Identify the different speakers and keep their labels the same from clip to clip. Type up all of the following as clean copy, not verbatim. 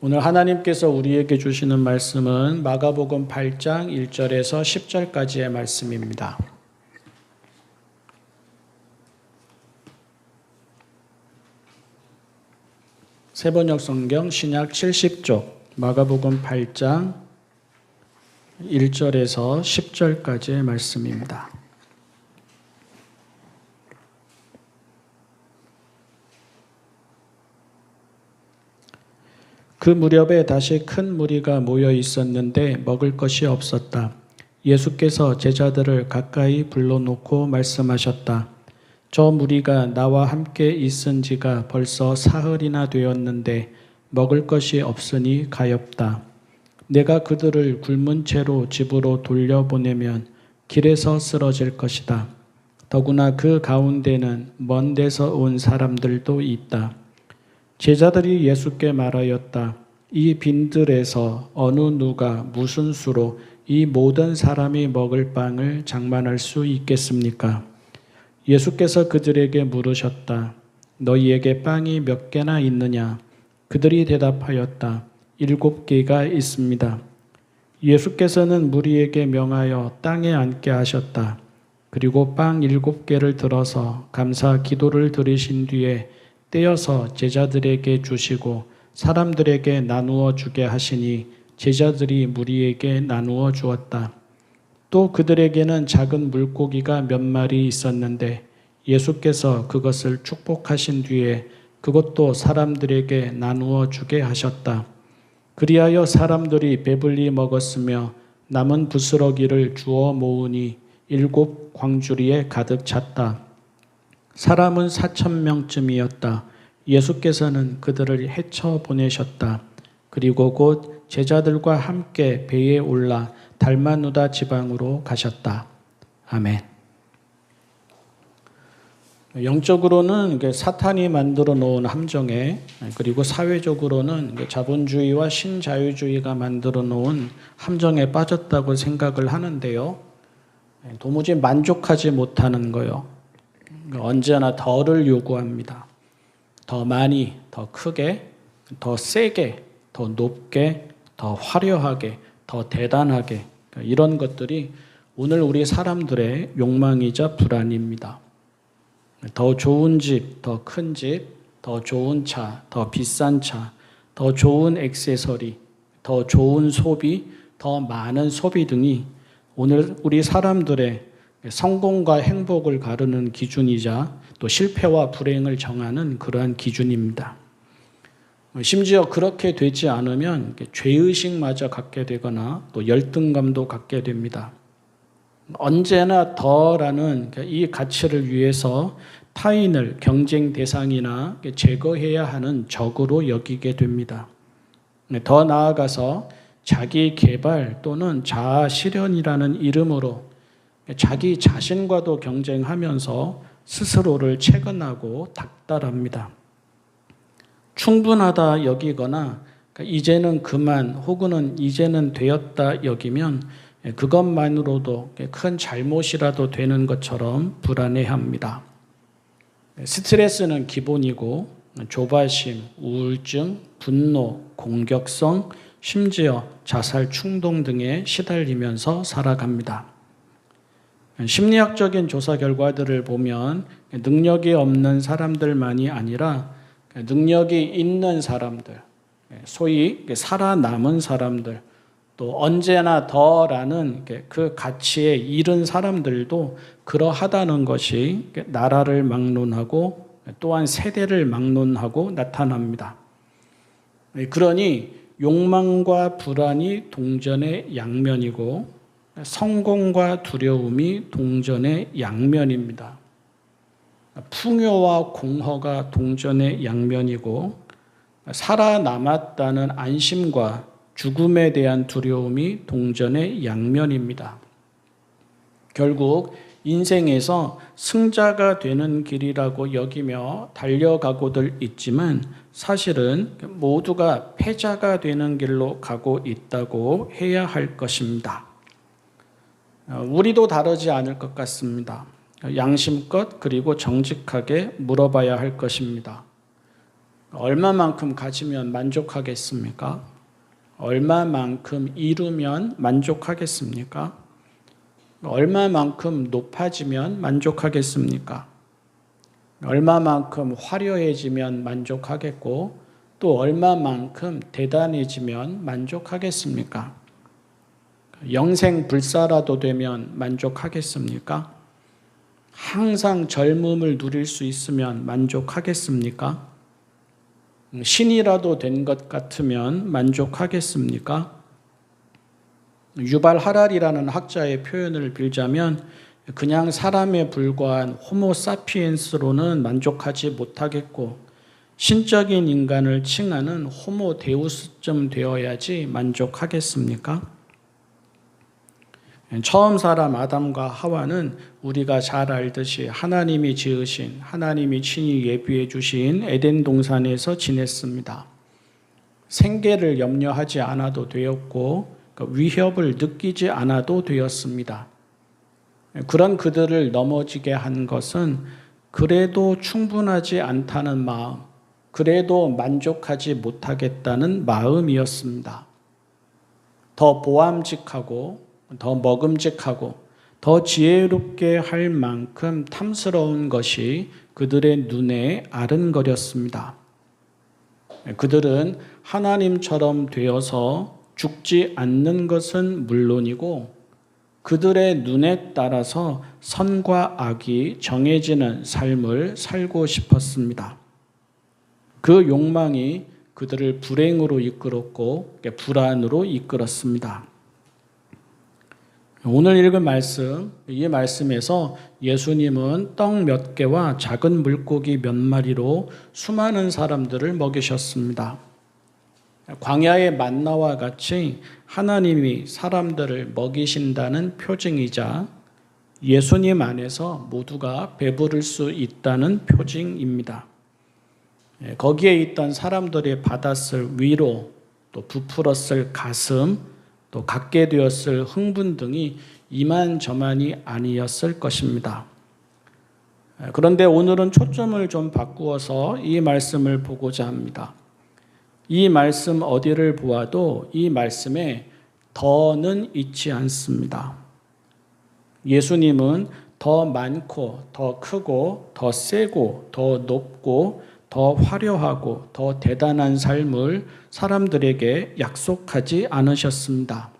Speaker 1: 오늘 하나님께서 우리에게 주시는 말씀은 마가복음 8장 1절에서 10절까지의 말씀입니다. 세번역 성경 신약 70쪽 마가복음 8장 1절에서 10절까지의 말씀입니다. 그 무렵에 다시 큰 무리가 모여 있었는데 먹을 것이 없었다. 예수께서 제자들을 가까이 불러놓고 말씀하셨다. 저 무리가 나와 함께 있은 지가 벌써 사흘이나 되었는데 먹을 것이 없으니 가엾다. 내가 그들을 굶은 채로 집으로 돌려보내면 길에서 쓰러질 것이다. 더구나 그 가운데는 먼 데서 온 사람들도 있다. 제자들이 예수께 말하였다. 이 빈들에서 어느 누가 무슨 수로 이 모든 사람이 먹을 빵을 장만할 수 있겠습니까? 예수께서 그들에게 물으셨다. 너희에게 빵이 몇 개나 있느냐? 그들이 대답하였다. 7개가 있습니다. 예수께서는 무리에게 명하여 땅에 앉게 하셨다. 그리고 빵 7개를 들어서 감사 기도를 드리신 뒤에 떼어서 제자들에게 주시고 사람들에게 나누어 주게 하시니 제자들이 무리에게 나누어 주었다. 또 그들에게는 작은 물고기가 몇 마리 있었는데 예수께서 그것을 축복하신 뒤에 그것도 사람들에게 나누어 주게 하셨다. 그리하여 사람들이 배불리 먹었으며 남은 부스러기를 주워 모으니 7 광주리에 가득 찼다. 사람은 4,000명쯤이었다. 예수께서는 그들을 헤쳐 보내셨다. 그리고 곧 제자들과 함께 배에 올라 달마누다 지방으로 가셨다. 아멘. 영적으로는 사탄이 만들어 놓은 함정에, 그리고 사회적으로는 자본주의와 신자유주의가 만들어 놓은 함정에 빠졌다고 생각을 하는데요. 도무지 만족하지 못하는 거요. 언제나 더를 요구합니다. 더 많이, 더 크게, 더 세게, 더 높게, 더 화려하게, 더 대단하게, 이런 것들이 오늘 우리 사람들의 욕망이자 불안입니다. 더 좋은 집, 더 큰 집, 더 좋은 차, 더 비싼 차, 더 좋은 액세서리, 더 좋은 소비, 더 많은 소비 등이 오늘 우리 사람들의 성공과 행복을 가르는 기준이자 또 실패와 불행을 정하는 그러한 기준입니다. 심지어 그렇게 되지 않으면 죄의식마저 갖게 되거나 또 열등감도 갖게 됩니다. 언제나 더라는 이 가치를 위해서 타인을 경쟁 대상이나 제거해야 하는 적으로 여기게 됩니다. 더 나아가서 자기 개발 또는 자아 실현이라는 이름으로 자기 자신과도 경쟁하면서 스스로를 채근하고 닥달합니다. 충분하다 여기거나 이제는 그만 혹은 이제는 되었다 여기면 그것만으로도 큰 잘못이라도 되는 것처럼 불안해합니다. 스트레스는 기본이고 조바심, 우울증, 분노, 공격성, 심지어 자살 충동 등에 시달리면서 살아갑니다. 심리학적인 조사 결과들을 보면 능력이 없는 사람들만이 아니라 능력이 있는 사람들, 소위 살아남은 사람들, 또 언제나 더라는 그 가치에 이른 사람들도 그러하다는 것이 나라를 막론하고 또한 세대를 막론하고 나타납니다. 그러니 욕망과 불안이 동전의 양면이고 성공과 두려움이 동전의 양면입니다. 풍요와 공허가 동전의 양면이고 살아남았다는 안심과 죽음에 대한 두려움이 동전의 양면입니다. 결국 인생에서 승자가 되는 길이라고 여기며 달려가고들 있지만 사실은 모두가 패자가 되는 길로 가고 있다고 해야 할 것입니다. 우리도 다르지 않을 것 같습니다. 양심껏 그리고 정직하게 물어봐야 할 것입니다. 얼마만큼 가지면 만족하겠습니까? 얼마만큼 이루면 만족하겠습니까? 얼마만큼 높아지면 만족하겠습니까? 얼마만큼 화려해지면 만족하겠고 또 얼마만큼 대단해지면 만족하겠습니까? 영생 불사라도 되면 만족하겠습니까? 항상 젊음을 누릴 수 있으면 만족하겠습니까? 신이라도 된 것 같으면 만족하겠습니까? 유발 하랄이라는 학자의 표현을 빌자면 그냥 사람에 불과한 호모 사피엔스로는 만족하지 못하겠고 신적인 인간을 칭하는 호모 데우스쯤 되어야지 만족하겠습니까? 처음 사람 아담과 하와는 우리가 잘 알듯이 하나님이 지으신, 하나님이 친히 예비해 주신 에덴 동산에서 지냈습니다. 생계를 염려하지 않아도 되었고 위협을 느끼지 않아도 되었습니다. 그런 그들을 넘어지게 한 것은 그래도 충분하지 않다는 마음, 그래도 만족하지 못하겠다는 마음이었습니다. 더 보암직하고 더 먹음직하고 더 지혜롭게 할 만큼 탐스러운 것이 그들의 눈에 아른거렸습니다. 그들은 하나님처럼 되어서 죽지 않는 것은 물론이고 그들의 눈에 따라서 선과 악이 정해지는 삶을 살고 싶었습니다. 그 욕망이 그들을 불행으로 이끌었고 불안으로 이끌었습니다. 오늘 읽은 말씀, 이 말씀에서 예수님은 떡 몇 개와 작은 물고기 몇 마리로 수많은 사람들을 먹이셨습니다. 광야의 만나와 같이 하나님이 사람들을 먹이신다는 표징이자 예수님 안에서 모두가 배부를 수 있다는 표징입니다. 거기에 있던 사람들이 받았을 위로, 또 부풀었을 가슴, 또 갖게 되었을 흥분 등이 이만저만이 아니었을 것입니다. 그런데 오늘은 초점을 좀 바꾸어서 이 말씀을 보고자 합니다. 이 말씀 어디를 보아도 이 말씀에 더는 있지 않습니다. 예수님은 더 많고 더 크고 더 세고 더 높고 더 화려하고 더 대단한 삶을 사람들에게 약속하지 않으셨습니다.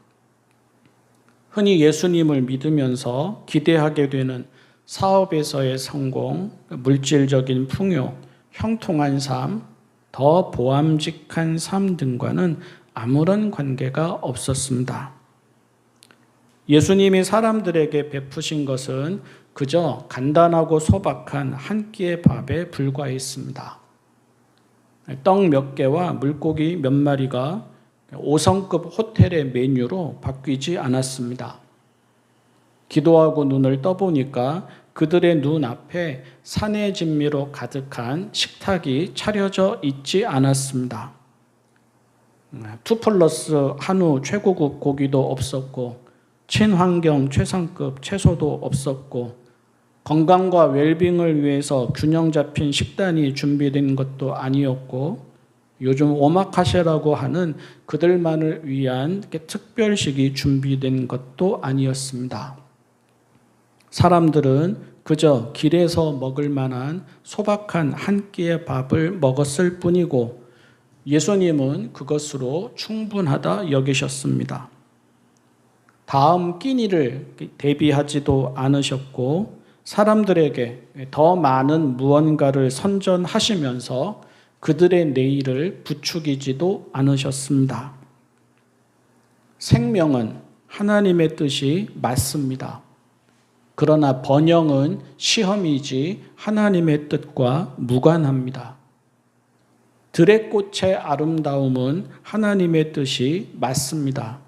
Speaker 1: 흔히 예수님을 믿으면서 기대하게 되는 사업에서의 성공, 물질적인 풍요, 형통한 삶, 더 보암직한 삶 등과는 아무런 관계가 없었습니다. 예수님이 사람들에게 베푸신 것은 그저 간단하고 소박한 한 끼의 밥에 불과했습니다. 떡 몇 개와 물고기 몇 마리가 5성급 호텔의 메뉴로 바뀌지 않았습니다. 기도하고 눈을 떠보니까 그들의 눈앞에 산의 진미로 가득한 식탁이 차려져 있지 않았습니다. 2+1 한우 최고급 고기도 없었고 친환경 최상급 채소도 없었고 건강과 웰빙을 위해서 균형 잡힌 식단이 준비된 것도 아니었고 요즘 오마카세라고 하는 그들만을 위한 특별식이 준비된 것도 아니었습니다. 사람들은 그저 길에서 먹을 만한 소박한 한 끼의 밥을 먹었을 뿐이고 예수님은 그것으로 충분하다 여기셨습니다. 다음 끼니를 대비하지도 않으셨고 사람들에게 더 많은 무언가를 선전하시면서 그들의 내일을 부추기지도 않으셨습니다. 생명은 하나님의 뜻이 맞습니다. 그러나 번영은 시험이지 하나님의 뜻과 무관합니다. 들의 꽃의 아름다움은 하나님의 뜻이 맞습니다.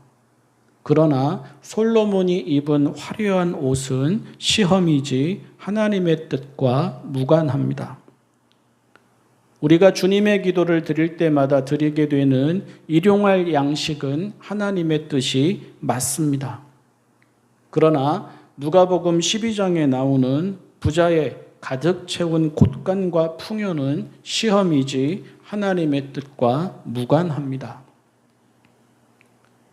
Speaker 1: 그러나 솔로몬이 입은 화려한 옷은 시험이지 하나님의 뜻과 무관합니다. 우리가 주님의 기도를 드릴 때마다 드리게 되는 일용할 양식은 하나님의 뜻이 맞습니다. 그러나 누가복음 12장에 나오는 부자의 가득 채운 곶감과 풍요는 시험이지 하나님의 뜻과 무관합니다.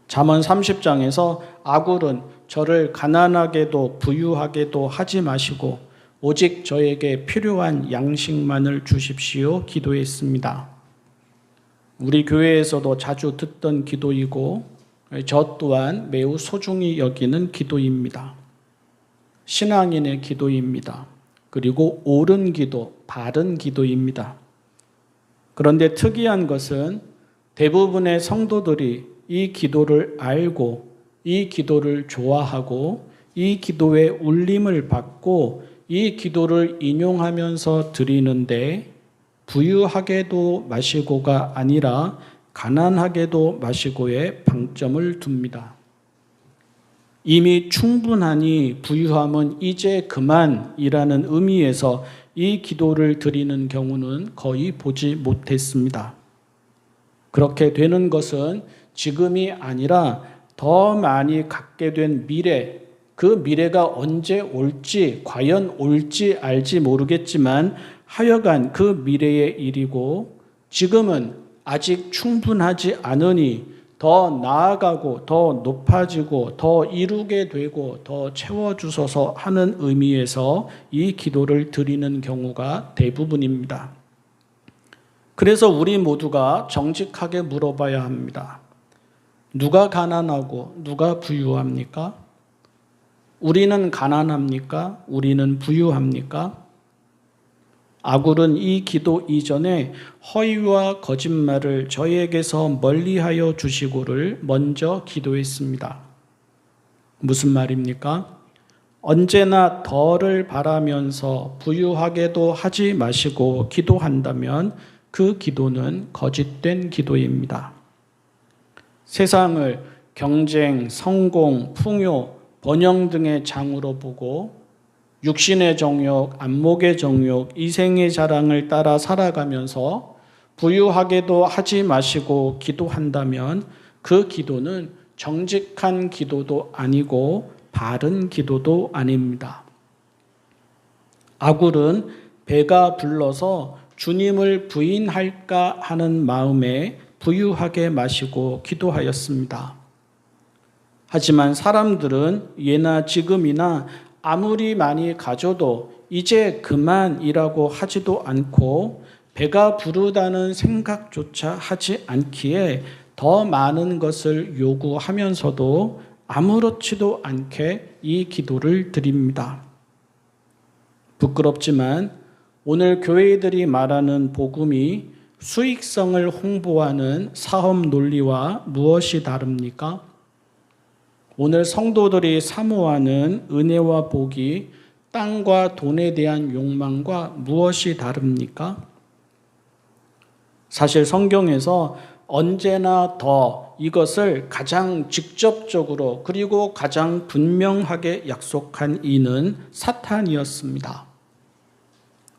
Speaker 1: 잠언 30장에서 아굴은 저를 가난하게도 부유하게도 하지 마시고 오직 저에게 필요한 양식만을 주십시오 기도했습니다. 우리 교회에서도 자주 듣던 기도이고 저 또한 매우 소중히 여기는 기도입니다. 신앙인의 기도입니다. 그리고 옳은 기도, 바른 기도입니다. 그런데 특이한 것은 대부분의 성도들이 이 기도를 알고 이 기도를 좋아하고 이 기도의 울림을 받고 이 기도를 인용하면서 드리는데 부유하게도 마시고가 아니라 가난하게도 마시고에 방점을 둡니다. 이미 충분하니 부유함은 이제 그만이라는 의미에서 이 기도를 드리는 경우는 거의 보지 못했습니다. 그렇게 되는 것은 지금이 아니라 더 많이 갖게 된 미래, 그 미래가 언제 올지, 과연 올지 알지 모르겠지만 하여간 그 미래의 일이고 지금은 아직 충분하지 않으니 더 나아가고 더 높아지고 더 이루게 되고 더 채워주소서 하는 의미에서 이 기도를 드리는 경우가 대부분입니다. 그래서 우리 모두가 정직하게 물어봐야 합니다. 누가 가난하고 누가 부유합니까? 우리는 가난합니까? 우리는 부유합니까? 아굴은 이 기도 이전에 허위와 거짓말을 저에게서 멀리하여 주시고를 먼저 기도했습니다. 무슨 말입니까? 언제나 덜을 바라면서 부유하게도 하지 마시고 기도한다면 그 기도는 거짓된 기도입니다. 세상을 경쟁, 성공, 풍요, 번영 등의 장으로 보고 육신의 정욕, 안목의 정욕, 이생의 자랑을 따라 살아가면서 부유하게도 하지 마시고 기도한다면 그 기도는 정직한 기도도 아니고 바른 기도도 아닙니다. 아굴은 배가 불러서 주님을 부인할까 하는 마음에 부유하게 마시고 기도하였습니다. 하지만 사람들은 예나 지금이나 아무리 많이 가져도 이제 그만이라고 하지도 않고 배가 부르다는 생각조차 하지 않기에 더 많은 것을 요구하면서도 아무렇지도 않게 이 기도를 드립니다. 부끄럽지만 오늘 교회들이 말하는 복음이 수익성을 홍보하는 사업 논리와 무엇이 다릅니까? 오늘 성도들이 사모하는 은혜와 복이 땅과 돈에 대한 욕망과 무엇이 다릅니까? 사실 성경에서 언제나 더 이것을 가장 직접적으로 그리고 가장 분명하게 약속한 이는 사탄이었습니다.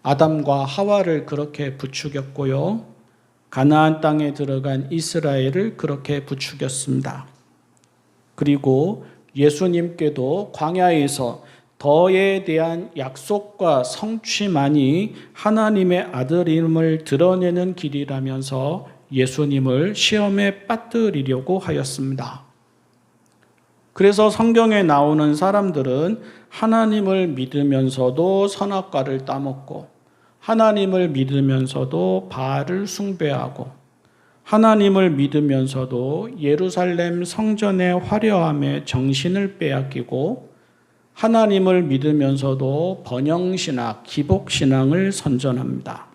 Speaker 1: 아담과 하와를 그렇게 부추겼고요. 가나안 땅에 들어간 이스라엘을 그렇게 부추겼습니다. 그리고 예수님께도 광야에서 더에 대한 약속과 성취만이 하나님의 아들임을 드러내는 길이라면서 예수님을 시험에 빠뜨리려고 하였습니다. 그래서 성경에 나오는 사람들은 하나님을 믿으면서도 선악과를 따먹고 하나님을 믿으면서도 바알을 숭배하고 하나님을 믿으면서도 예루살렘 성전의 화려함에 정신을 빼앗기고 하나님을 믿으면서도 번영신학, 기복신앙을 선전합니다.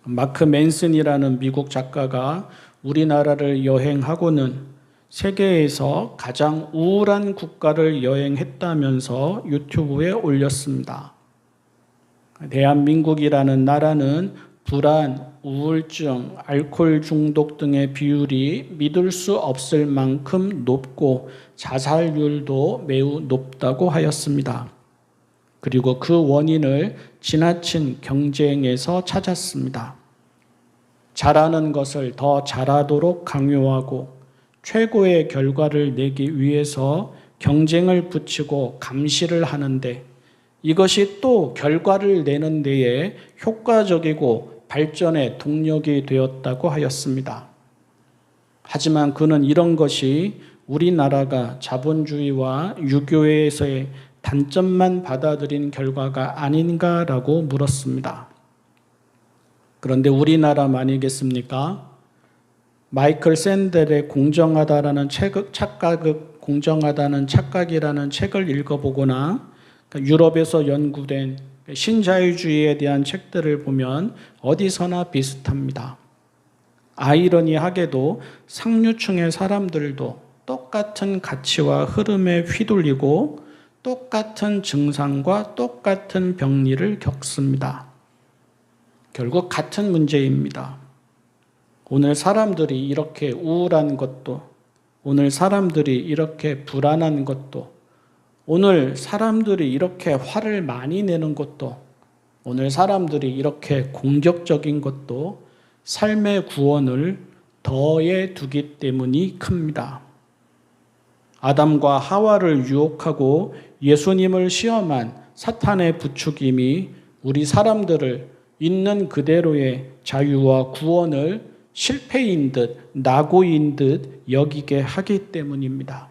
Speaker 1: 마크 맨슨이라는 미국 작가가 우리나라를 여행하고는 세계에서 가장 우울한 국가를 여행했다면서 유튜브에 올렸습니다. 대한민국이라는 나라는 불안, 우울증, 알코올 중독 등의 비율이 믿을 수 없을 만큼 높고 자살률도 매우 높다고 하였습니다. 그리고 그 원인을 지나친 경쟁에서 찾았습니다. 잘하는 것을 더 잘하도록 강요하고 최고의 결과를 내기 위해서 경쟁을 붙이고 감시를 하는데 이것이 또 결과를 내는 데에 효과적이고 발전의 동력이 되었다고 하였습니다. 하지만 그는 이런 것이 우리나라가 자본주의와 유교에서의 단점만 받아들인 결과가 아닌가라고 물었습니다. 그런데 우리나라만이겠습니까? 마이클 샌델의 공정하다는 착각이라는 책을 읽어보거나 유럽에서 연구된 신자유주의에 대한 책들을 보면 어디서나 비슷합니다. 아이러니하게도 상류층의 사람들도 똑같은 가치와 흐름에 휘둘리고 똑같은 증상과 똑같은 병리를 겪습니다. 결국 같은 문제입니다. 오늘 사람들이 이렇게 우울한 것도, 오늘 사람들이 이렇게 불안한 것도, 오늘 사람들이 이렇게 화를 많이 내는 것도, 오늘 사람들이 이렇게 공격적인 것도 삶의 구원을 더해 두기 때문이 큽니다. 아담과 하와를 유혹하고 예수님을 시험한 사탄의 부추김이 우리 사람들을 있는 그대로의 자유와 구원을 실패인 듯 낙오인 듯 여기게 하기 때문입니다.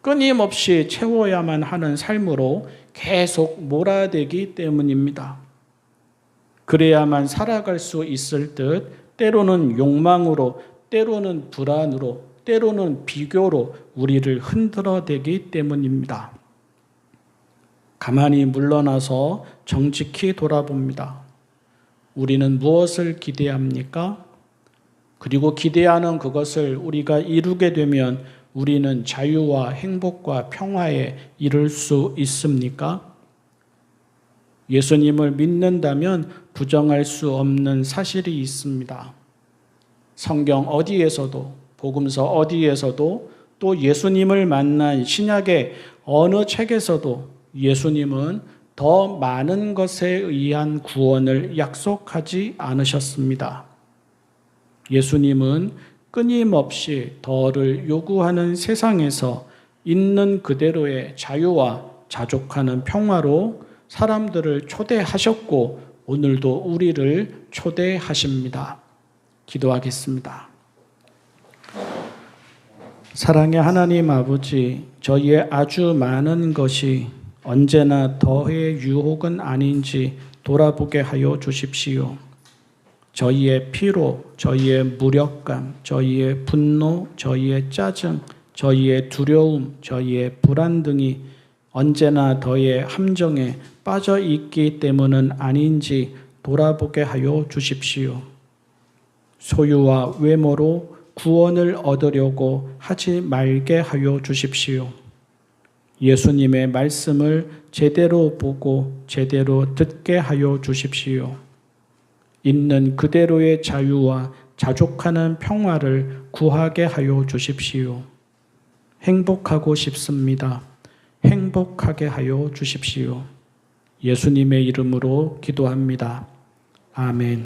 Speaker 1: 끊임없이 채워야만 하는 삶으로 계속 몰아대기 때문입니다. 그래야만 살아갈 수 있을 듯 때로는 욕망으로, 때로는 불안으로, 때로는 비교로 우리를 흔들어대기 때문입니다. 가만히 물러나서 정직히 돌아봅니다. 우리는 무엇을 기대합니까? 그리고 기대하는 그것을 우리가 이루게 되면 우리는 자유와 행복과 평화에 이를 수 있습니까? 예수님을 믿는다면 부정할 수 없는 사실이 있습니다. 성경 어디에서도, 복음서 어디에서도, 또 예수님을 만난 신약의 어느 책에서도 예수님은 더 많은 것에 의한 구원을 약속하지 않으셨습니다. 예수님은 끊임없이 더를 요구하는 세상에서 있는 그대로의 자유와 자족하는 평화로 사람들을 초대하셨고 오늘도 우리를 초대하십니다. 기도하겠습니다. 사랑의 하나님 아버지, 저희의 아주 많은 것이 언제나 더의 유혹은 아닌지 돌아보게 하여 주십시오. 저희의 피로, 저희의 무력감, 저희의 분노, 저희의 짜증, 저희의 두려움, 저희의 불안 등이 언제나 더의 함정에 빠져 있기 때문은 아닌지 돌아보게 하여 주십시오. 소유와 외모로 구원을 얻으려고 하지 말게 하여 주십시오. 예수님의 말씀을 제대로 보고 제대로 듣게 하여 주십시오. 있는 그대로의 자유와 자족하는 평화를 구하게 하여 주십시오. 행복하고 싶습니다. 행복하게 하여 주십시오. 예수님의 이름으로 기도합니다. 아멘.